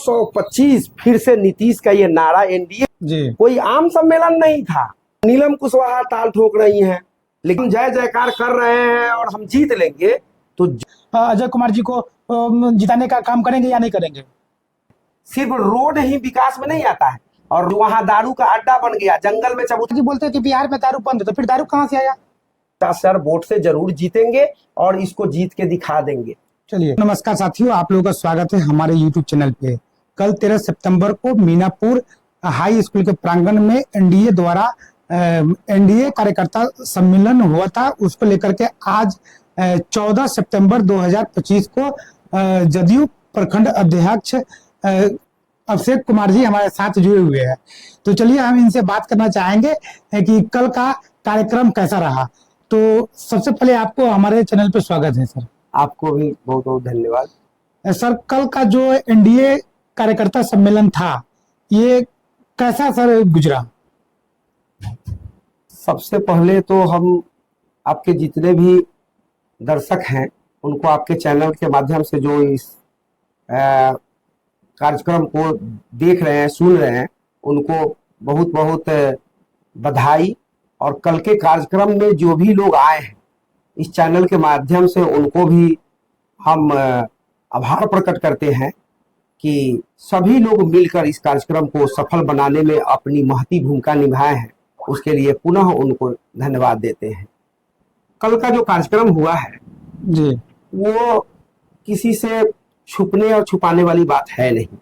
225 फिर से नीतीश का ये नारा एनडीए जी कोई आम सम्मेलन नहीं था। नीलम कुशवाहा ताल ठोक रही हैं, लेकिन जय जयकार कर रहे हैं और हम जीत लेंगे। तो अजय कुमार जी को जिताने का काम करेंगे या नहीं करेंगे? सिर्फ रोड ही विकास में नहीं आता है, और वहां दारू का अड्डा बन गया, जंगल में चबूतरा। जी बोलते हैं कि बिहार में दारू बंद है, तो फिर दारू कहाँ से आया? सर वोट से जरूर जीतेंगे और इसको जीत के दिखा देंगे। चलिए, नमस्कार साथियों, आप लोगों का स्वागत है हमारे YouTube चैनल पे। कल 13 सितंबर को मीनापुर हाई स्कूल के प्रांगण में एनडीए द्वारा एनडीए कार्यकर्ता सम्मेलन हुआ था। उसको लेकर के आज 14 सितंबर 2025 को जदयू प्रखंड अध्यक्ष अभिषेक कुमार जी हमारे साथ जुड़े हुए हैं। तो चलिए हम इनसे बात करना चाहेंगे कि कल का कार्यक्रम कैसा रहा। तो सबसे पहले आपको हमारे चैनल पे स्वागत है सर। आपको भी बहुत बहुत धन्यवाद। सर, कल का जो एनडीए कार्यकर्ता सम्मेलन था, ये कैसा सर गुजरा? सबसे पहले तो हम आपके जितने भी दर्शक हैं उनको आपके चैनल के माध्यम से जो इस कार्यक्रम को देख रहे हैं, सुन रहे हैं, उनको बहुत बहुत बधाई। और कल के कार्यक्रम में जो भी लोग आए हैं इस चैनल के माध्यम से उनको भी हम आभार प्रकट करते हैं कि सभी लोग मिलकर इस कार्यक्रम को सफल बनाने में अपनी महती भूमिका निभाए हैं। उसके लिए पुनः उनको धन्यवाद देते हैं। कल का जो कार्यक्रम हुआ है जी, वो किसी से छुपने और छुपाने वाली बात है नहीं।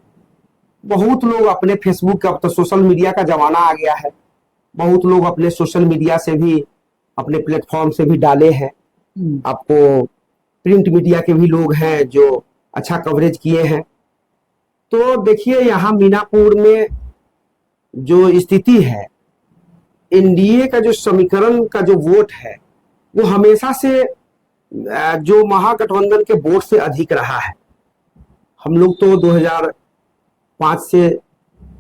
बहुत लोग अपने फेसबुक का, अब तो सोशल मीडिया का जमाना आ गया है, बहुत लोग अपने सोशल मीडिया से भी, अपने प्लेटफॉर्म से भी डाले हैं। आपको प्रिंट मीडिया के भी लोग हैं जो अच्छा कवरेज किए हैं। तो देखिए, यहाँ मीनापुर में जो स्थिति है, एनडीए का जो समीकरण का जो वोट है वो हमेशा से जो महागठबंधन के वोट से अधिक रहा है। हम लोग तो 2005 से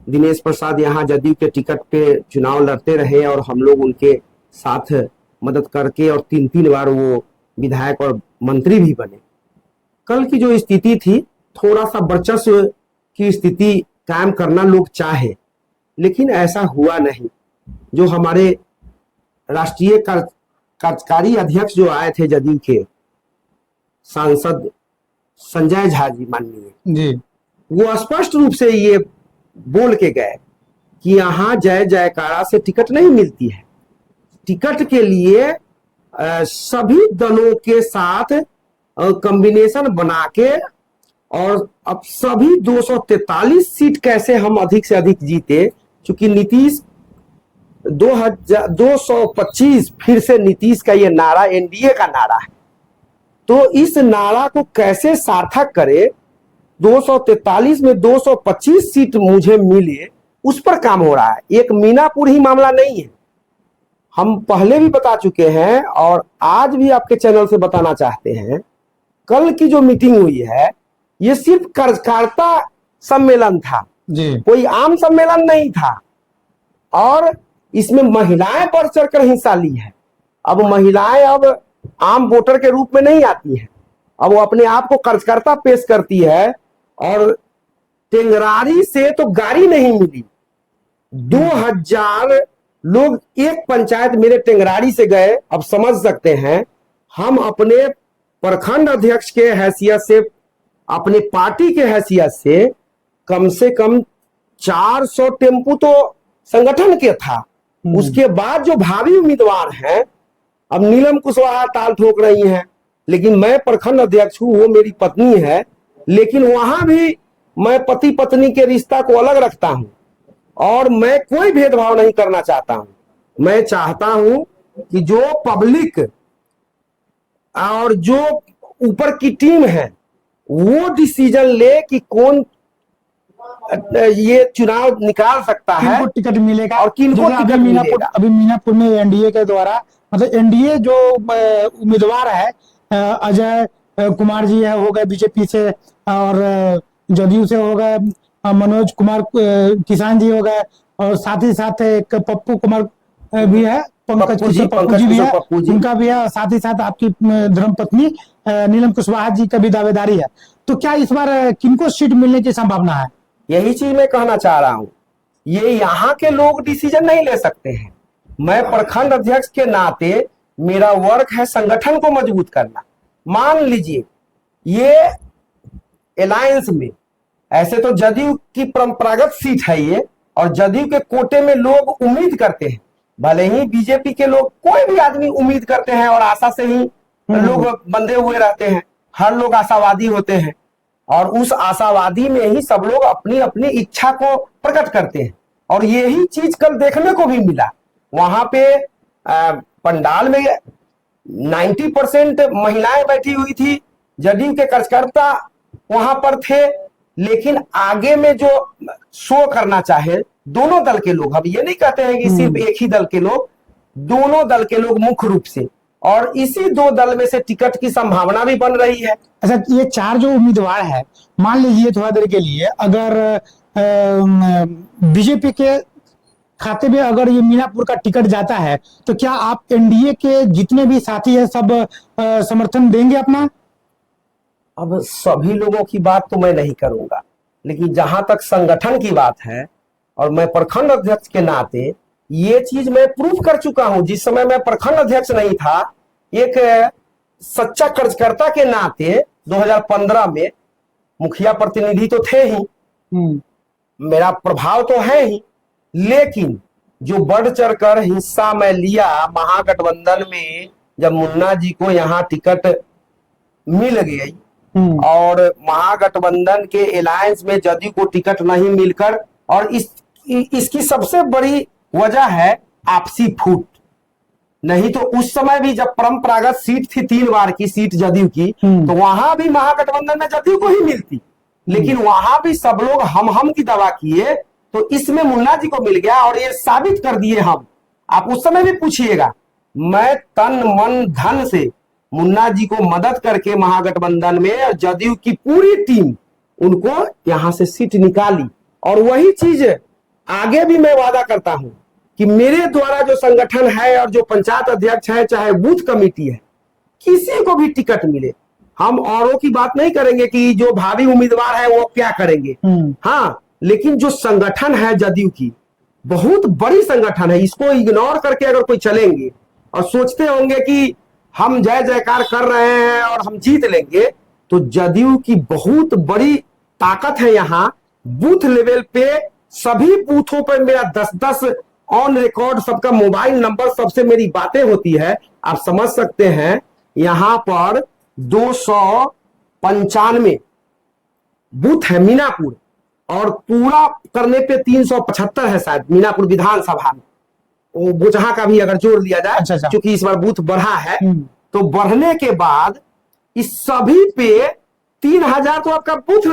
दिनेश प्रसाद यहाँ जदयू के टिकट पे चुनाव लड़ते रहे और हम लोग उनके साथ मदद करके और 3 बार वो विधायक और मंत्री भी बने। कल की जो स्थिति थी, थोड़ा सा वर्चस्व की स्थिति कायम करना लोग चाहे, लेकिन ऐसा हुआ नहीं। जो हमारे राष्ट्रीय कार्यकारी अध्यक्ष जो आए थे जदयू के, सांसद संजय झा जी माननीय जी, वो स्पष्ट रूप से ये बोल के गए कि यहाँ जय जयकारा से टिकट नहीं मिलती है। टिकट के लिए सभी दलों के साथ कॉम्बिनेशन बना के, और अब सभी 243 सीट कैसे हम अधिक से अधिक जीते, क्योंकि नीतीश 225 फिर से नीतीश का ये नारा एनडीए का नारा है। तो इस नारा को कैसे सार्थक करे, 243 में 225 सीट मुझे मिले, उस पर काम हो रहा है। एक मीनापुर ही मामला नहीं है, हम पहले भी बता चुके हैं और आज भी आपके चैनल से बताना चाहते हैं। कल की जो मीटिंग हुई है ये सिर्फ कार्यकर्ता सम्मेलन था जी, कोई आम सम्मेलन नहीं था, और इसमें महिलाएं बढ़ चढ़कर हिस्सा ली है। अब महिलाएं अब आम वोटर के रूप में नहीं आती हैं, अब वो अपने आप को कार्यकर्ता पेश करती है। और टेंगरारी से तो गाड़ी नहीं मिली, 2000 लोग एक पंचायत मेरे टेंगरारी से गए। अब समझ सकते हैं, हम अपने प्रखंड अध्यक्ष के हैसियत से, अपने पार्टी के हैसियत से कम 400 टेम्पू तो संगठन के था। उसके बाद जो भावी उम्मीदवार हैं, अब नीलम कुशवाहा ताल ठोक रही हैं, लेकिन मैं प्रखंड अध्यक्ष हूं, वो मेरी पत्नी है, लेकिन वहां भी मैं पति पत्नी के रिश्ता को अलग रखता हूं और मैं कोई भेदभाव नहीं करना चाहता हूं। मैं चाहता हूं कि जो पब्लिक और जो ऊपर की टीम है वो डिसीजन ले कि कौन ये चुनाव निकाल सकता है, किनको टिकट मिलेगा और किनको टिकट मिलेगा। अभी मीनापुर में एनडीए के द्वारा, मतलब एनडीए जो उम्मीदवार है अजय कुमार जी है, हो गए बीजेपी से, और जदयू से हो गए मनोज कुमार किसान जी हो गए, और साथ ही साथ एक पप्पू कुमार भी है, पंकज जी भी है, उनका भी है, साथ ही साथ आपकी धर्मपत्नी नीलम कुशवाहा जी का भी दावेदारी है। तो क्या इस बार किनको सीट मिलने की संभावना है? यही चीज मैं कहना चाह रहा हूं, ये यहाँ के लोग डिसीजन नहीं ले सकते हैं। मैं प्रखंड अध्यक्ष के नाते मेरा वर्क है संगठन को मजबूत करना। मान लीजिए ये अलायंस में, ऐसे तो जदयू की परंपरागत सीट है ये, और जदयू के कोटे में लोग उम्मीद करते हैं, भले ही बीजेपी के लोग, कोई भी आदमी उम्मीद करते हैं और आशा से ही लोग बंधे हुए रहते हैं। हर लोग आशावादी होते हैं और उस आशावादी में ही सब लोग अपनी अपनी इच्छा को प्रकट करते हैं। और यही चीज कल देखने को भी मिला। वहां पे पंडाल में 90% महिलाएं बैठी हुई थी, जदयू के कार्यकर्ता वहां पर थे, लेकिन आगे में जो शो करना चाहे दोनों दल के लोग, हम ये नहीं कहते हैं कि सिर्फ एक ही दल के लोग, दोनों दल के लोग मुख्य रूप से, और इसी दो दल में से टिकट की संभावना भी बन रही है। अच्छा, ये 4 जो उम्मीदवार है, मान लीजिए थोड़ा देर के लिए अगर बीजेपी के खाते में अगर ये मीनापुर का टिकट जाता है, तो क्या आप एनडीए के जितने भी साथी है सब समर्थन देंगे अपना? अब सभी लोगों की बात तो मैं नहीं करूंगा, लेकिन जहां तक संगठन की बात है, और मैं प्रखंड अध्यक्ष के नाते ये चीज मैं प्रूव कर चुका हूं। जिस समय मैं प्रखंड अध्यक्ष नहीं था, एक सच्चा कार्यकर्ता के नाते 2015 में मुखिया प्रतिनिधि तो थे ही, मेरा प्रभाव तो है ही, लेकिन जो बढ़ चढ़कर हिस्सा मैं लिया महागठबंधन में, जब मुन्ना जी को यहाँ टिकट मिल गई और महागठबंधन के अलायंस में जदयू को टिकट नहीं मिलकर, और इसकी सबसे बड़ी वजह है आपसी फूट। नहीं तो उस समय भी जब परंपरागत सीट थी 3 बार की सीट जदयू की, तो वहां भी महागठबंधन में जदयू को ही मिलती, लेकिन वहां भी सब लोग हम की दवा किए, तो इसमें मुन्ना जी को मिल गया और ये साबित कर दिए हम। आप उस समय भी पूछिएगा, मैं तन मन धन से मुन्ना जी को मदद करके महागठबंधन में जदयू की पूरी टीम उनको यहां से सीट निकाली। और वही चीज आगे भी मैं वादा करता हूं कि मेरे द्वारा जो संगठन है और जो पंचायत अध्यक्ष है, चाहे बूथ कमेटी है, किसी को भी टिकट मिले, हम औरों की बात नहीं करेंगे कि जो भावी उम्मीदवार है वो क्या करेंगे। हाँ, लेकिन जो संगठन है जदयू की, बहुत बड़ी संगठन है, इसको इग्नोर करके अगर कोई चलेंगे और सोचते होंगे कि हम जय जयकार कर रहे हैं और हम जीत लेंगे, तो जदयू की बहुत बड़ी ताकत है। यहाँ बूथ लेवल पे सभी बूथों पर मेरा 10-10 ऑन रिकॉर्ड सबका मोबाइल नंबर, सबसे मेरी बातें होती है। आप समझ सकते हैं यहाँ पर 295 बूथ है मीनापुर, और पूरा करने पे 375 है शायद मीनापुर विधानसभा में, वो बोचहा का भी अगर जोड़ लिया जाए। अच्छा। क्योंकि इस बार बूथ बढ़ा है, तो बढ़ने के बाद इस सभी पे 3000 तो आपका बूथ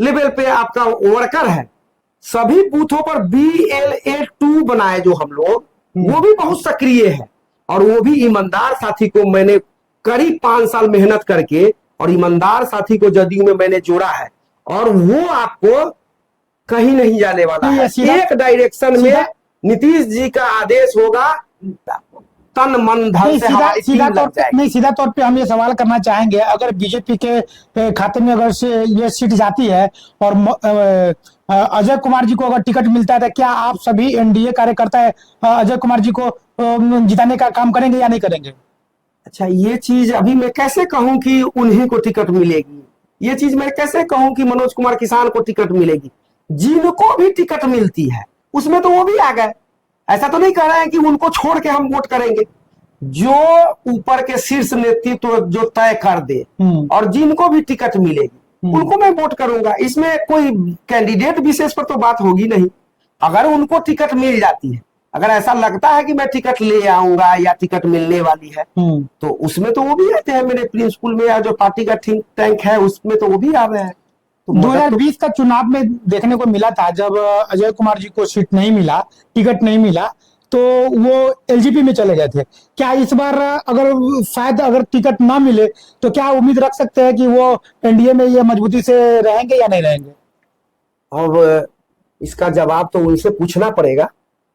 लेवल पे आपका वर्कर है। सभी बूथों पर BLA2 बनाए जो हम लोग, वो भी बहुत सक्रिय है, और वो भी ईमानदार साथी को मैंने करीब 5 साल मेहनत करके और ईमानदार साथी को जदयू में मैंने जोड़ा है, और वो आपको कहीं नहीं जाने वाला है। एक डायरेक्शन में नीतीश जी का आदेश होगा, तन मन धन से हमारी टीम लग जाएगी। सीधा तौर पे हम ये सवाल करना चाहेंगे, अगर बीजेपी के खाते में अगर ये सीट जाती है और अजय कुमार जी को अगर टिकट मिलता है, तो क्या आप सभी एनडीए कार्यकर्ता अजय कुमार जी को जिताने का काम करेंगे या नहीं करेंगे? अच्छा, ये चीज अभी मैं कैसे कहूं कि उन्हीं को टिकट मिलेगी? ये चीज मैं कैसे कहूं कि मनोज कुमार किसान को टिकट मिलेगी? जिनको भी टिकट मिलती है उसमें तो वो भी आ गए। ऐसा तो नहीं कह रहे हैं कि उनको छोड़ के हम वोट करेंगे। जो ऊपर के शीर्ष नेतृत्व जो तय कर दे और जिनको भी टिकट मिलेगी उनको मैं वोट करूंगा। इसमें कोई कैंडिडेट विशेष पर तो बात होगी नहीं। अगर उनको टिकट मिल जाती है, अगर ऐसा लगता है कि मैं टिकट ले आऊंगा या टिकट मिलने वाली है, तो उसमें तो वो भी रहते हैं। मेरे प्रिंसिपल में या जो पार्टी का थिंक टैंक है उसमें तो वो भी आ रहे हैं। तो 2020 का चुनाव में देखने को मिला था, जब अजय कुमार जी को सीट नहीं मिला, टिकट नहीं मिला, तो वो एलजेपी में चले गए थे। क्या इस बार अगर शायद अगर टिकट ना मिले, तो क्या उम्मीद रख सकते हैं कि वो एनडीए में ये मजबूती से रहेंगे या नहीं रहेंगे? और इसका जवाब तो उनसे पूछना पड़ेगा।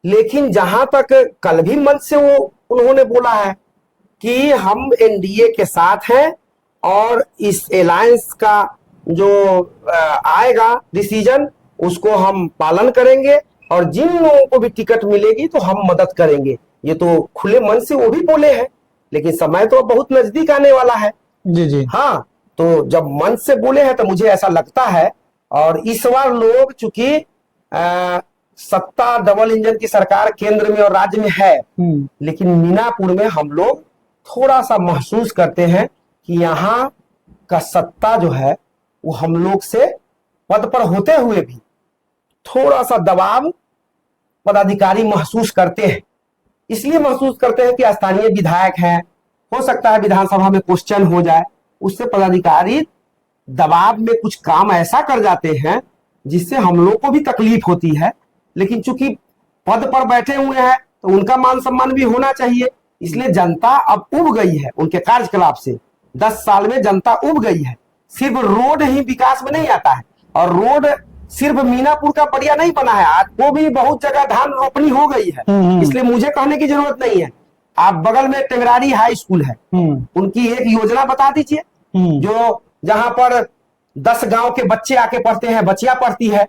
लेकिन जहां तक कल भी मंच से वो उन्होंने बोला है कि हम एनडीए के साथ हैं, और इस अलायंस का जो आएगा डिसीजन उसको हम पालन करेंगे, और जिन लोगों को भी टिकट मिलेगी तो हम मदद करेंगे। ये तो खुले मन से वो भी बोले हैं, लेकिन समय तो बहुत नजदीक आने वाला है। जी जी। हाँ, तो जब मन से बोले हैं तो मुझे ऐसा लगता है। और इस बार लोग चूंकि सत्ता डबल इंजन की सरकार केंद्र में और राज्य में है, लेकिन मीनापुर में हम लोग थोड़ा सा महसूस करते हैं कि यहाँ का सत्ता जो है वो हम लोग से पद पर होते हुए भी थोड़ा सा दबाव पदाधिकारी महसूस करते हैं। इसलिए महसूस करते हैं कि स्थानीय विधायक हैं, हो सकता है विधानसभा में क्वेश्चन हो जाए, उससे पदाधिकारी दबाव में कुछ काम ऐसा कर जाते हैं जिससे हम लोग को भी तकलीफ होती है। लेकिन चूंकि पद पर बैठे हुए हैं तो उनका मान सम्मान भी होना चाहिए, इसलिए जनता अब उब गई है उनके कार्यकलाप से। 10 साल में जनता उब गई है। सिर्फ रोड ही विकास में नहीं आता है, और रोड सिर्फ मीनापुर का बढ़िया नहीं बना है, आज वो भी बहुत जगह धान रोपनी हो गई है, इसलिए मुझे कहने की जरूरत नहीं है। आप बगल में टेंगरारी हाई स्कूल है, उनकी एक योजना बता दीजिए जो जहां पर 10 गांव के बच्चे आके पढ़ते हैं, बच्चियां पढ़ती है।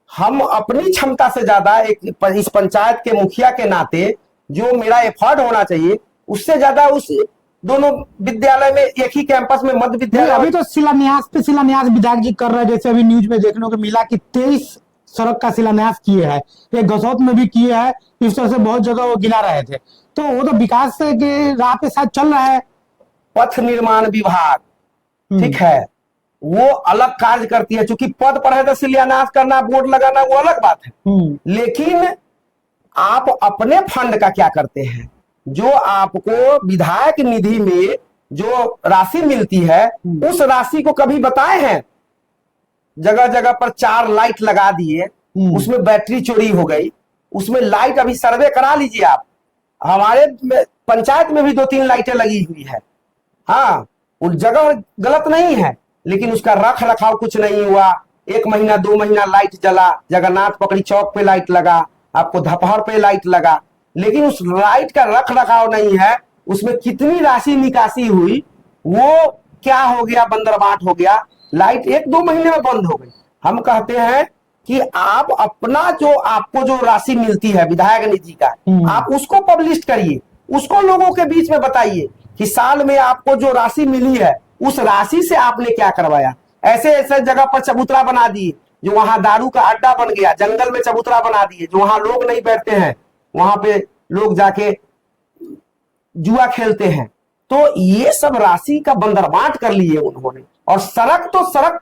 हम अपनी क्षमता से ज्यादा इस पंचायत के मुखिया के नाते जो मेरा एफर्ट होना चाहिए उससे ज्यादा उस दोनों विद्यालय में एक ही कैंपस में मध्य विद्यालय। अभी तो शिलान्यास पे शिलान्यास विधायक जी कर रहे हैं, जैसे अभी न्यूज में देखने को मिला कि 23 सड़क का शिलान्यास किए हैं, एक गसौत में भी किए हैं, इस तरह से बहुत जगह वो गिना रहे थे। तो वो तो विकास के राह पे साथ चल रहा है। पथ निर्माण विभाग ठीक है, वो अलग कार्य करती है। चूंकि पद पर है तो शिलान्यास करना, बोर्ड लगाना वो अलग बात है, लेकिन आप अपने फंड का क्या करते हैं? जो आपको विधायक निधि में जो राशि मिलती है उस राशि को कभी बताए हैं? जगह जगह पर 4 लाइट लगा दिए, उसमें बैटरी चोरी हो गई, उसमें लाइट अभी सर्वे करा लीजिए आप। हमारे पंचायत में भी 2-3 लाइटें लगी हुई है। हाँ, उस जगह गलत नहीं है, लेकिन उसका रख रखाव कुछ नहीं हुआ। 1 महीना 2 महीना लाइट जला, जगन्नाथ पकड़ी चौक पे लाइट लगा, आपको धपहर पे लाइट लगा, लेकिन उस लाइट का रख रखाव नहीं है। उसमें कितनी राशि निकासी हुई, वो क्या हो गया, बंदरबाट हो गया, लाइट 1-2 महीने में बंद हो गई। हम कहते हैं कि आप अपना जो आपको जो राशि मिलती है विधायक निधि का, आप उसको पब्लिश करिए, उसको लोगों के बीच में बताइए कि साल में आपको जो राशि मिली है उस राशि से आपने क्या करवाया। ऐसे ऐसे जगह पर चबूतरा बना दिए जो वहां दारू का अड्डा बन गया, जंगल में चबूतरा बना दिए जो वहां लोग नहीं बैठते हैं, वहां पे लोग जाके जुआ खेलते हैं। तो ये सब राशि का बंदरबाट कर लिए उन्होंने। और सड़क तो सड़क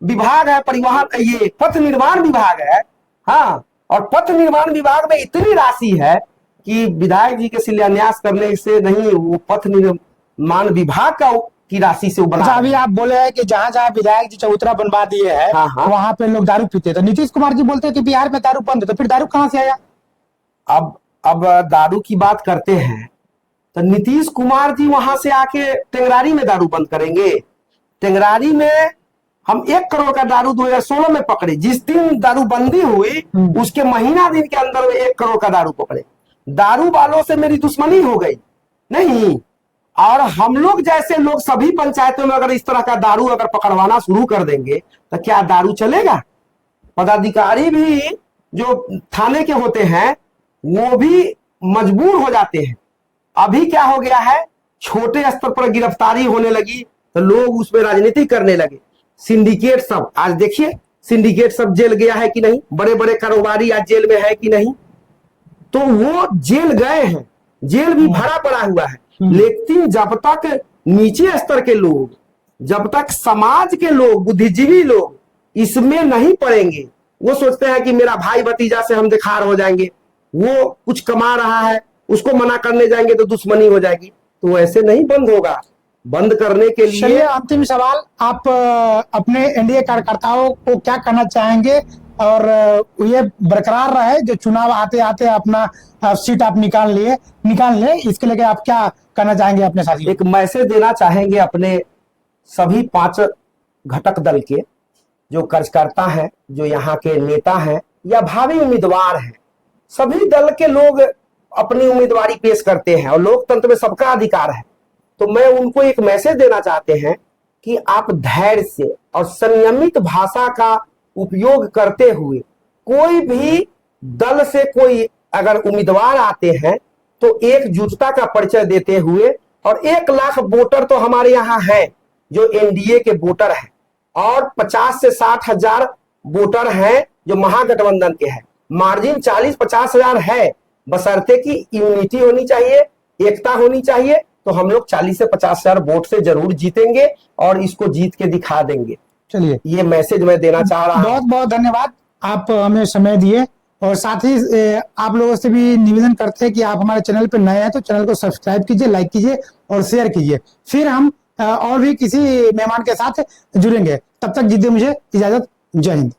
विभाग है, परिवहन ये पथ निर्माण विभाग है। हाँ, और पथ निर्माण विभाग में इतनी राशि है कि विधायक जी के शिलान्यास करने से नहीं, वो पथ निर्माण विभाग का की राशि से बना। अच्छा, अभी आप बोले हैं कि जहां जहां विधायक जी चबूतरा बनवा दिए हैं, हाँ। वहां पे लोग दारू पीते हैं। तो नीतीश कुमार जी बोलते हैं कि बिहार में दारू बंद है, तो फिर दारू कहां से आया? अब दारू की बात करते हैं तो नीतीश कुमार जी वहां से आके टेंगरारी में दारू बंद करेंगे? टेंगरारी में हम 1 करोड़ का दारू 2016 में पकड़े। जिस दिन दारू बंदी हुई उसके महीना दिन के अंदर में 1 करोड़ का दारू पकड़े। दारू वालों से मेरी दुश्मनी हो गई नहीं। और हम लोग जैसे लोग सभी पंचायतों में अगर इस तरह का दारू अगर पकड़वाना शुरू कर देंगे तो क्या दारू चलेगा? पदाधिकारी भी जो थाने के होते हैं वो भी मजबूर हो जाते हैं। अभी क्या हो गया है, छोटे स्तर पर गिरफ्तारी होने लगी तो लोग उसमें राजनीति करने लगे। सिंडिकेट सब, आज देखिए सिंडिकेट सब जेल गया है कि नहीं, बड़े बड़े कारोबारी आज जेल में है कि नहीं? तो वो जेल गए हैं, जेल भी भरा पड़ा हुआ है। लेकिन जब तक नीचे स्तर के लोग, जब तक समाज के लोग, बुद्धिजीवी लोग इसमें नहीं पड़ेंगे, वो सोचते हैं कि मेरा भाई भतीजा से हम दिखार हो जाएंगे, वो कुछ कमा रहा है उसको मना करने जाएंगे तो दुश्मनी हो जाएगी। तो ऐसे नहीं बंद होगा। बंद करने के लिए अंतिम सवाल, आप अपने एनडीए कार्यकर्ताओं को क्या कहना चाहेंगे और ये बरकरार रहे जो चुनाव आते आते अपना सीट आप निकाल ले, इसके लिए आप क्या कहना चाहेंगे अपने साथियों? एक मैसेज देना चाहेंगे अपने सभी 5 घटक दल के जो कार्यकर्ता हैं, जो यहाँ के नेता हैं या भावी उम्मीदवार हैं। सभी दल के लोग अपनी उम्मीदवारी पेश करते हैं और लोकतंत्र में सबका अधिकार है। तो मैं उनको एक मैसेज देना चाहते हैं कि आप धैर्य से और संयमित भाषा का उपयोग करते हुए कोई भी दल से कोई अगर उम्मीदवार आते हैं तो एकजुटता का परिचय देते हुए, और 1 लाख वोटर तो हमारे यहाँ है जो एनडीए के वोटर हैं, और 50 से 60 हजार वोटर हैं जो महागठबंधन के हैं। मार्जिन 40-50 हजार है, बशर्ते की यूनिटी होनी चाहिए, एकता होनी चाहिए। तो हम लोग 40 से 50 हजार वोट से जरूर जीतेंगे और इसको जीत के दिखा देंगे। चलिए, ये मैसेज मैं देना चाह रहा हूं। बहुत बहुत धन्यवाद, आप हमें समय दिए। और साथ ही आप लोगों से भी निवेदन करते हैं कि आप हमारे चैनल पर नए हैं तो चैनल को सब्सक्राइब कीजिए, लाइक कीजिए और शेयर कीजिए। फिर हम और भी किसी मेहमान के साथ जुड़ेंगे। तब तक दीजिए मुझे इजाजत। जय हिंद।